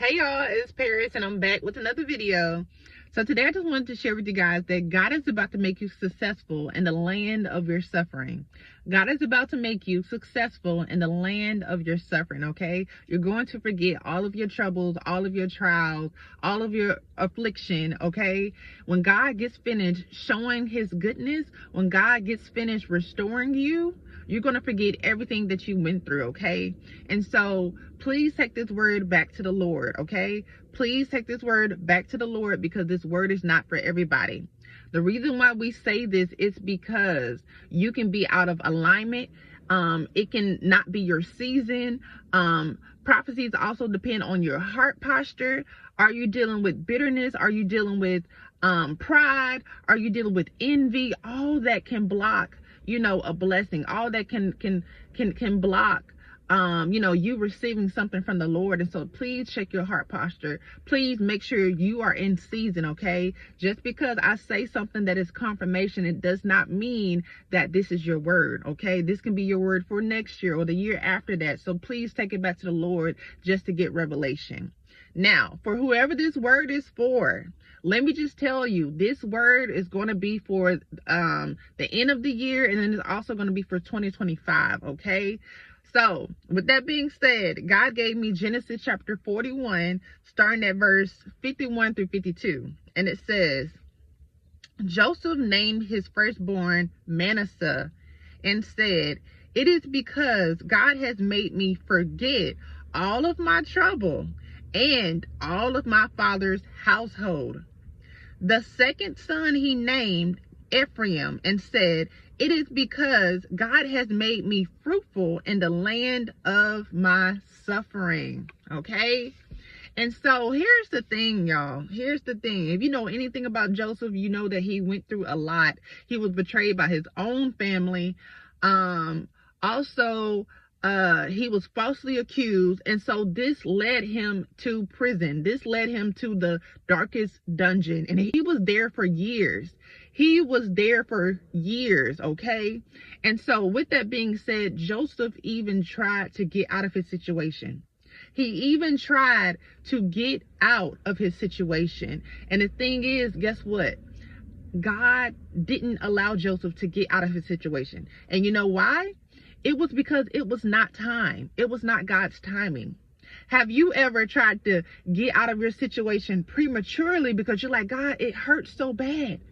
Hey y'all, it's Paris and I'm back with another video. So today I just wanted to share with you guys that God is about to make you successful in the land of your suffering. God is about to make you successful in the land of your suffering, okay? You're going to forget all of your troubles, all of your trials, all of your affliction, okay? When God gets finished showing his goodness, when God gets finished restoring you, you're going to forget everything that you went through, okay? And so please take this word back to the Lord, okay? Please take this word back to the Lord, because this word is not for everybody. The reason why we say this is because you can be out of alignment. It can not be your season. Prophecies also depend on your heart posture. Are you dealing with bitterness? Are you dealing with pride? Are you dealing with envy? All that can block, a blessing. All that can block you receiving something from the Lord. And so please check your heart posture. Please make sure you are in season, okay? Just because I say something that is confirmation, it does not mean that this is your word, okay? This can be your word for next year or the year after that. So please take it back to the Lord just to get revelation. Now, for whoever this word is for, let me just tell you, this word is going to be for the end of the year, and then it's also going to be for 2025, okay? So, with that being said, God gave me Genesis chapter 41, starting at verse 51 through 52. And it says, Joseph named his firstborn Manasseh and said, "It is because God has made me forget all of my trouble and all of my father's household." The second son he named Ephraim and said, "It is because God has made me fruitful in the land of my suffering." Okay? And so here's the thing, y'all. Here's the thing. If you know anything about Joseph, you know that he went through a lot. He was betrayed by his own family. He was falsely accused. And so this led him to prison. This led him to the darkest dungeon. And he was there for years. He was there for years, okay? And so with that being said, Joseph even tried to get out of his situation. He even tried to get out of his situation. And the thing is, guess what? God didn't allow Joseph to get out of his situation. And you know why? It was because it was not time. It was not God's timing. Have you ever tried to get out of your situation prematurely because you're like, God, it hurts so bad.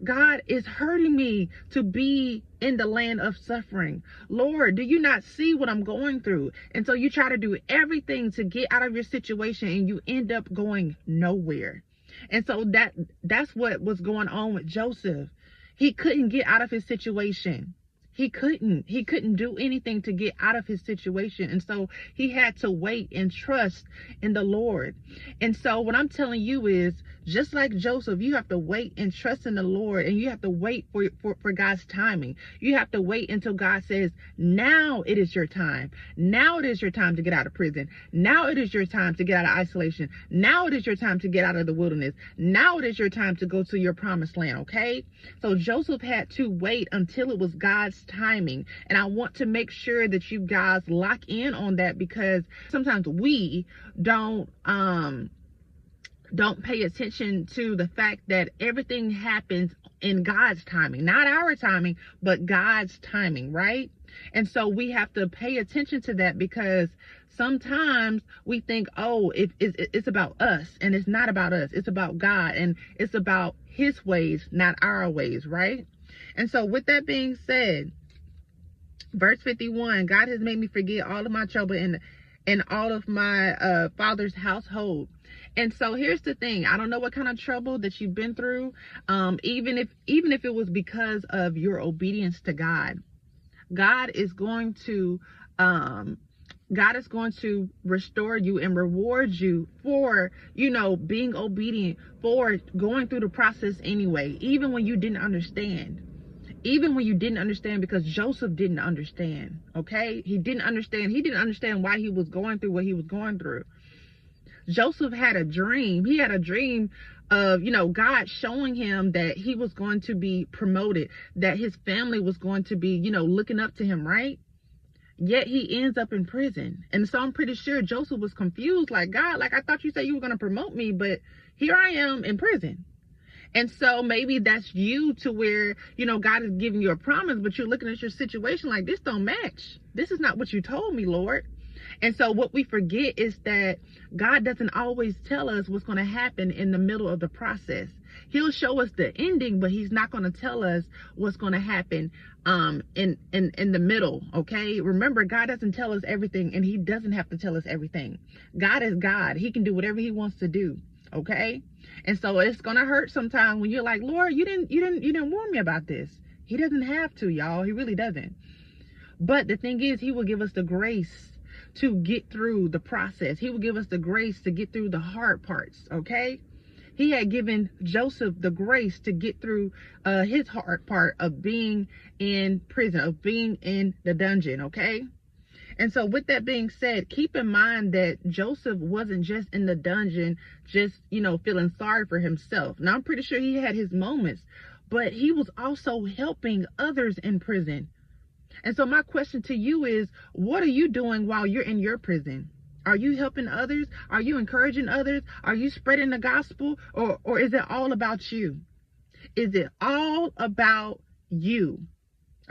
God is hurting me to be in the land of suffering. Lord, do you not see what I'm going through? And so you try to do everything to get out of your situation and you end up going nowhere. And so that's what was going on with Joseph. He couldn't get out of his situation. He couldn't do anything to get out of his situation. And so he had to wait and trust in the Lord. And so what I'm telling you is, just like Joseph, you have to wait and trust in the Lord, and you have to wait for God's timing. You have to wait until God says, now it is your time. Now it is your time to get out of prison. Now it is your time to get out of isolation. Now it is your time to get out of the wilderness. Now it is your time to go to your promised land, okay? So Joseph had to wait until it was God's timing. And I want to make sure that you guys lock in on that, because sometimes we don't pay attention to the fact that everything happens in God's timing, not our timing, but God's timing, right? And so we have to pay attention to that, because sometimes we think, oh, it's about us, and it's not about us. It's about God, and it's about his ways, not our ways, right? And so with that being said, verse 51, God has made me forget all of my trouble and all of my father's household. And so here's the thing. I don't know what kind of trouble that you've been through. Even if it was because of your obedience to God, God is going to restore you and reward you for, being obedient, for going through the process anyway, even when you didn't understand. Even when you didn't understand, because Joseph didn't understand, okay? He didn't understand why he was going through what he was going through. Joseph had a dream. He had a dream of, God showing him that he was going to be promoted, that his family was going to be, looking up to him, right? yet he ends up in prison. And so I'm pretty sure Joseph was confused, like, God, like, I thought you said you were going to promote me, but here I am in prison. And so maybe that's you, to where, you know, God is giving you a promise, but you're looking at your situation like, this don't match. This is not what you told me, Lord. And so what we forget is that God doesn't always tell us what's going to happen in the middle of the process. He'll show us the ending, but he's not going to tell us what's going to happen in the middle. Okay, remember, God doesn't tell us everything, and he doesn't have to tell us everything. God is God. He can do whatever he wants to do. Okay, and so it's gonna hurt sometimes when you're like, Lord, you didn't warn me about this. He doesn't have to, y'all. He really doesn't. But the thing is, he will give us the grace to get through the process. He will give us the grace to get through the hard parts. Okay, he had given Joseph the grace to get through his hard part of being in prison, of being in the dungeon. Okay. And so with that being said, keep in mind that Joseph wasn't just in the dungeon, just, you know, feeling sorry for himself. Now, I'm pretty sure he had his moments, but he was also helping others in prison. And so my question to you is, what are you doing while you're in your prison? Are you helping others? Are you encouraging others? Are you spreading the gospel? Or is it all about you? Is it all about you?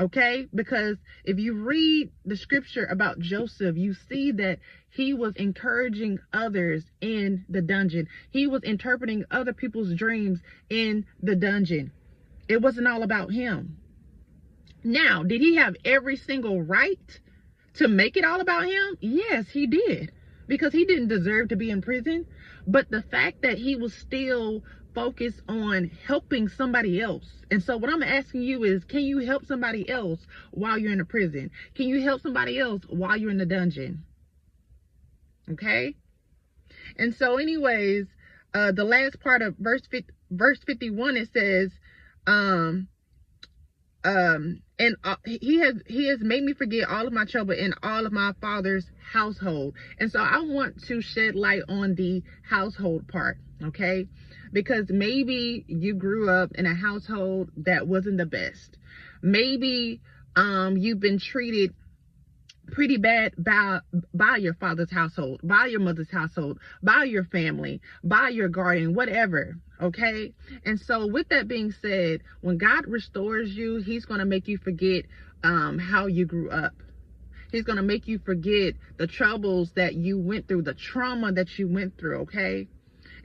Okay, because if you read the scripture about Joseph, you see that he was encouraging others in the dungeon. He was interpreting other people's dreams in the dungeon. It wasn't all about him. Now, did he have every single right to make it all about him? Yes, he did, because he didn't deserve to be in prison. But the fact that he was still focused on helping somebody else. And so what I'm asking you is, can you help somebody else while you're in a prison? Can you help somebody else while you're in the dungeon? Okay. And so anyways, the last part of verse 51, it says, he has made me forget all of my trouble in all of my father's household. And so I want to shed light on the household part. Okay, because maybe you grew up in a household that wasn't the best. Maybe you've been treated pretty bad by your father's household, by your mother's household, by your family, by your guardian, whatever. Okay, and so with that being said, when God restores you, he's going to make you forget how you grew up. He's going to make you forget the troubles that you went through, the trauma that you went through. Okay.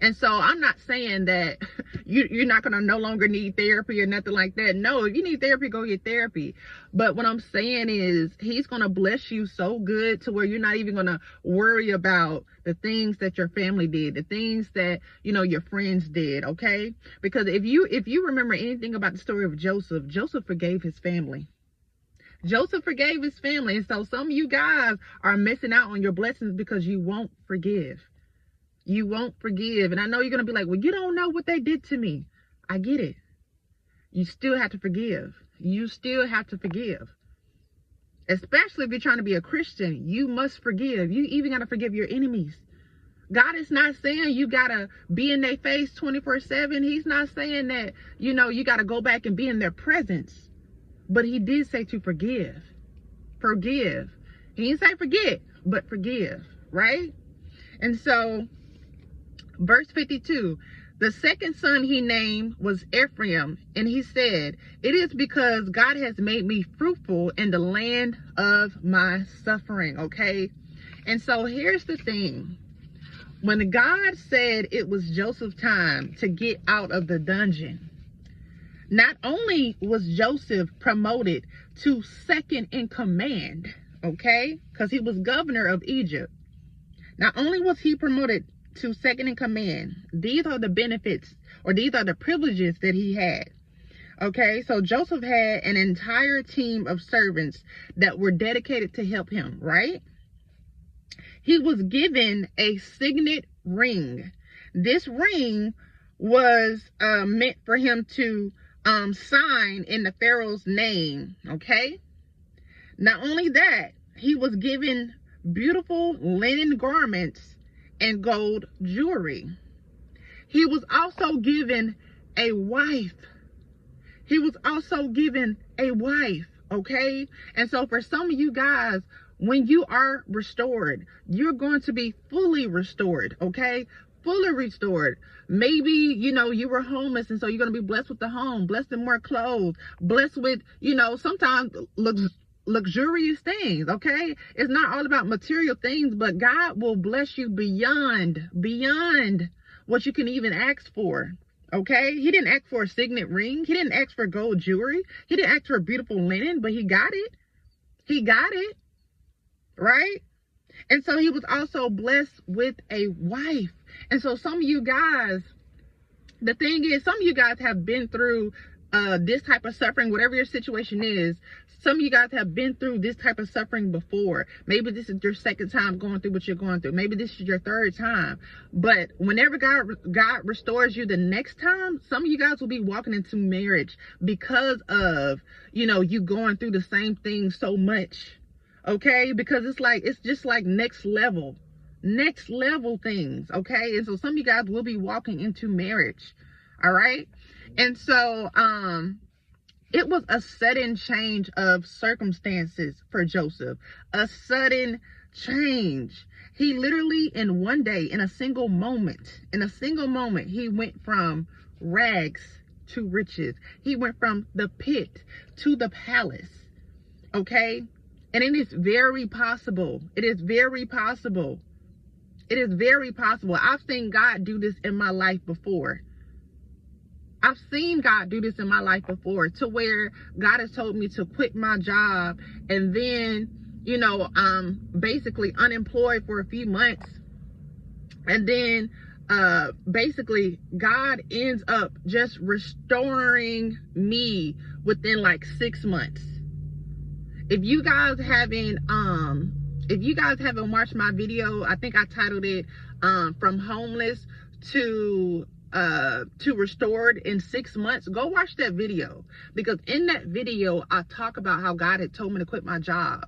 And so I'm not saying that you're not going to no longer need therapy or nothing like that. No, if you need therapy, go get therapy. But what I'm saying is, he's going to bless you so good to where you're not even going to worry about the things that your family did, the things that, you know, your friends did. Okay. Because if you remember anything about the story of Joseph, Joseph forgave his family. Joseph forgave his family. And so some of you guys are missing out on your blessings because you won't forgive. You won't forgive. And I know you're going to be like, well, you don't know what they did to me. I get it. You still have to forgive. You still have to forgive. Especially if you're trying to be a Christian, you must forgive. You even got to forgive your enemies. God is not saying you got to be in their face 24/7. He's not saying that, you know, you got to go back and be in their presence. But he did say to forgive. Forgive. He didn't say forget, but forgive. Right? And so, verse 52, the second son he named was Ephraim, and he said, it is because God has made me fruitful in the land of my suffering. Okay. And so here's the thing. When God said it was Joseph's time to get out of the dungeon, not only was Joseph promoted to second in command, okay, because he was governor of Egypt. Not only was he promoted to second in command, these are the benefits, or these are the privileges that he had. Okay, so Joseph had an entire team of servants that were dedicated to help him, right? He was given a signet ring. This ring was meant for him to sign in the Pharaoh's name, okay? Not only that, he was given beautiful linen garments and gold jewelry. He was also given a wife. He was also given a wife, okay? And so for some of you guys, When you are restored, you're going to be fully restored, okay? Fully restored. Maybe, you were homeless, and so you're going to be blessed with the home, blessed with more clothes, blessed with, sometimes luxurious things, okay? It's not all about material things, but God will bless you beyond what you can even ask for. Okay, he didn't ask for a signet ring. He didn't ask for gold jewelry. He didn't ask for beautiful linen, but he got it. He got it, right? And so he was also blessed with a wife. And so some of you guys, the thing is, some of you guys have been through this type of suffering, whatever your situation is. Some of you guys have been through this type of suffering before. Maybe this is your second time going through what you're going through. Maybe this is your third time. But whenever God restores you the next time, some of you guys will be walking into marriage because of, you going through the same thing so much. Okay? Because it's just like next level things. Okay? And so some of you guys will be walking into marriage. All right? And so, it was a sudden change of circumstances for Joseph. A sudden change. He literally, in one day, in a single moment, he went from rags to riches. He went from the pit to the palace. Okay? And it is very possible. It is very possible. It is very possible. I've seen God do this in my life before. I've seen God do this in my life before, to where God has told me to quit my job, and then, I'm basically unemployed for a few months. And then, basically God ends up just restoring me within like 6 months. If you guys haven't watched my video, I think I titled it, From Homeless to restored in 6 months. Go watch that video, because in that video I talk about how God had told me to quit my job.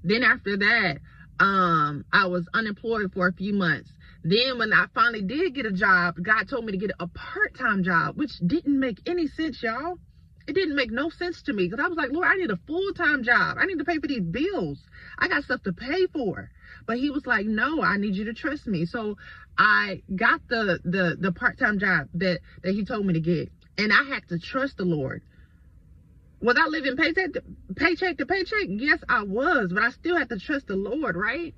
Then after that, I was unemployed for a few months. Then when I finally did get a job, God told me to get a part-time job, which didn't make any sense, y'all. It didn't make no sense to me, because I was like, Lord, I need a full-time job. I need to pay for these bills. I got stuff to pay for. But he was like, no, I need you to trust me. So I got the part-time job that he told me to get. And I had to trust the Lord. Was I living paycheck to paycheck? Yes, I was. But I still had to trust the Lord, right?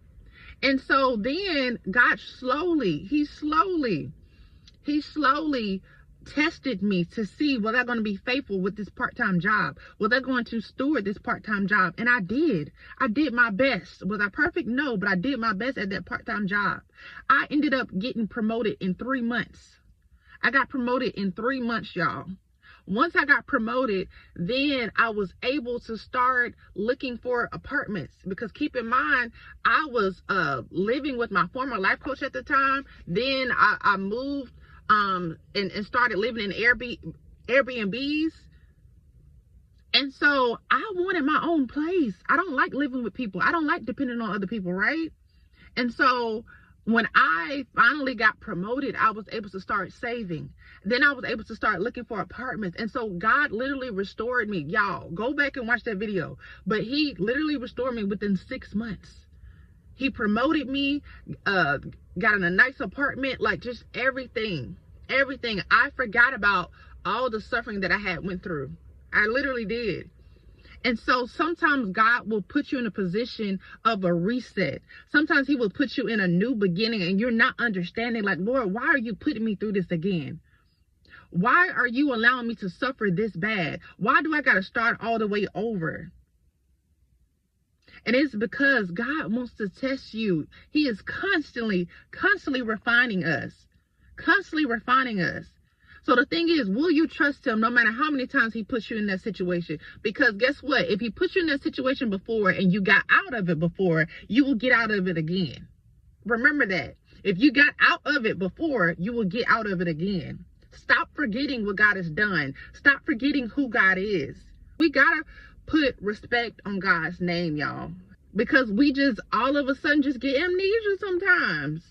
And so then God slowly tested me to see, was I going to be faithful with this part-time job? Was I going to steward this part-time job? And I did. I did my best. Was I perfect? No, but I did my best at that part-time job. I ended up getting promoted in 3 months. I got promoted in 3 months, y'all. Once I got promoted, then I was able to start looking for apartments, because keep in mind, I was living with my former life coach at the time. Then I moved and started living in Airbnbs. And so I wanted my own place. I don't like living with people. I don't like depending on other people, right? And so when I finally got promoted, I was able to start saving. Then I was able to start looking for apartments. And so God literally restored me. Y'all, go back and watch that video. But he literally restored me within 6 months. He promoted me, got in a nice apartment, like just everything. I forgot about all the suffering that I had went through. I literally did. And so sometimes God will put you in a position of a reset. Sometimes he will put you in a new beginning, and you're not understanding, like, Lord, why are you putting me through this again? Why are you allowing me to suffer this bad? Why do I got to start all the way over? And it's because God wants to test you. He is constantly refining us. So the thing is, will you trust him no matter how many times he puts you in that situation? Because guess what? If he put you in that situation before and you got out of it before, you will get out of it again. Remember that. If you got out of it before, you will get out of it again. Stop forgetting what God has done. Stop forgetting who God is. We gotta put respect on God's name, y'all. Because we just all of a sudden just get amnesia sometimes.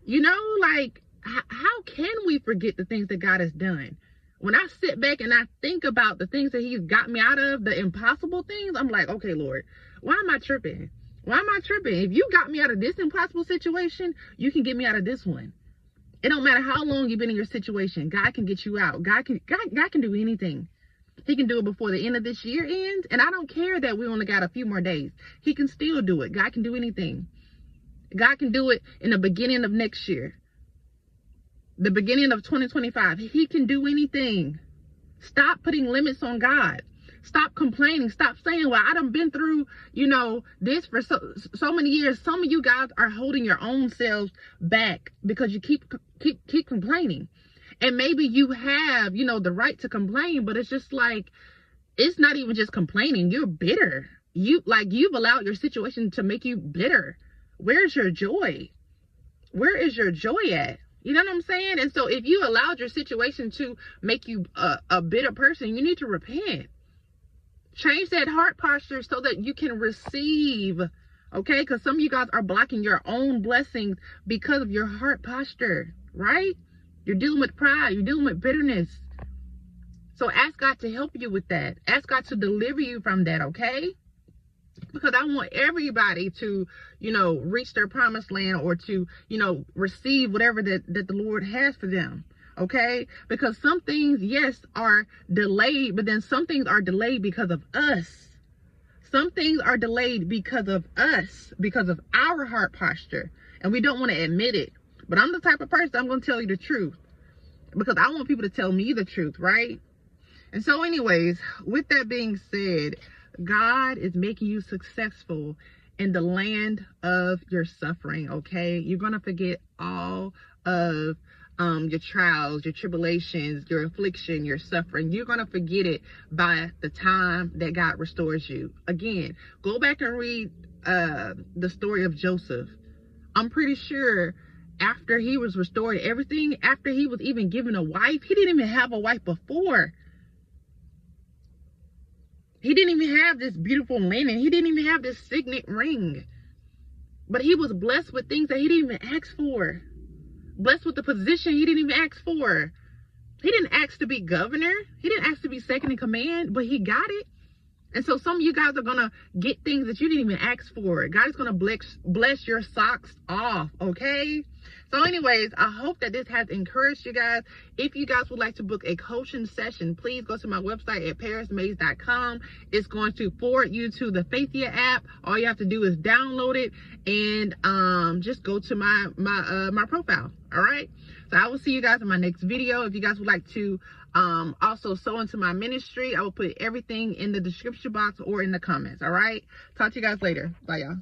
You know, like, how can we forget the things that God has done? When I sit back and I think about the things that he's got me out of, the impossible things, I'm like, okay, Lord, why am I tripping? Why am I tripping? If you got me out of this impossible situation, you can get me out of this one. It don't matter how long you've been in your situation. God can get you out. God can do anything. He can do it before the end of this year ends. And I don't care that we only got a few more days. He can still do it. God can do anything. God can do it in the beginning of next year. The beginning of 2025. He can do anything. Stop putting limits on God. Stop complaining. Stop saying, well, I done been through, this for so many years. Some of you guys are holding your own selves back because you keep complaining. And maybe you have, the right to complain, but it's just like, it's not even just complaining. You're bitter. You've allowed your situation to make you bitter. Where's your joy? Where is your joy at? You know what I'm saying? And so if you allowed your situation to make you a bitter person, you need to repent. Change that heart posture so that you can receive, okay? Because some of you guys are blocking your own blessings because of your heart posture, right? You're dealing with pride. You're dealing with bitterness. So ask God to help you with that. Ask God to deliver you from that, okay? Because I want everybody to, reach their promised land or to, receive whatever that the Lord has for them. Okay? Because some things, yes, are delayed, but then some things are delayed because of us. Some things are delayed because of us, because of our heart posture. And we don't want to admit it. But I'm the type of person, I'm going to tell you the truth. Because I want people to tell me the truth, right? And so anyways, with that being said, God is making you successful in the land of your suffering, okay? You're going to forget all of your trials, your tribulations, your affliction, your suffering. You're going to forget it by the time that God restores you. Again, go back and read the story of Joseph. I'm pretty sure after he was restored everything, after he was even given a wife, he didn't even have a wife before. He didn't even have this beautiful linen. He didn't even have this signet ring. But he was blessed with things that he didn't even ask for. Blessed with the position he didn't even ask for. He didn't ask to be governor. He didn't ask to be second in command, but he got it. And so some of you guys are going to get things that you didn't even ask for. God is going to bless your socks off, okay? So anyways, I hope that this has encouraged you guys. If you guys would like to book a coaching session, please go to my website at parismaze.com. It's going to forward you to the Faithia app. All you have to do is download it and just go to my profile, all right? So I will see you guys in my next video. If you guys would like to also sow into my ministry, I will put everything in the description box or in the comments, all right? Talk to you guys later. Bye, y'all.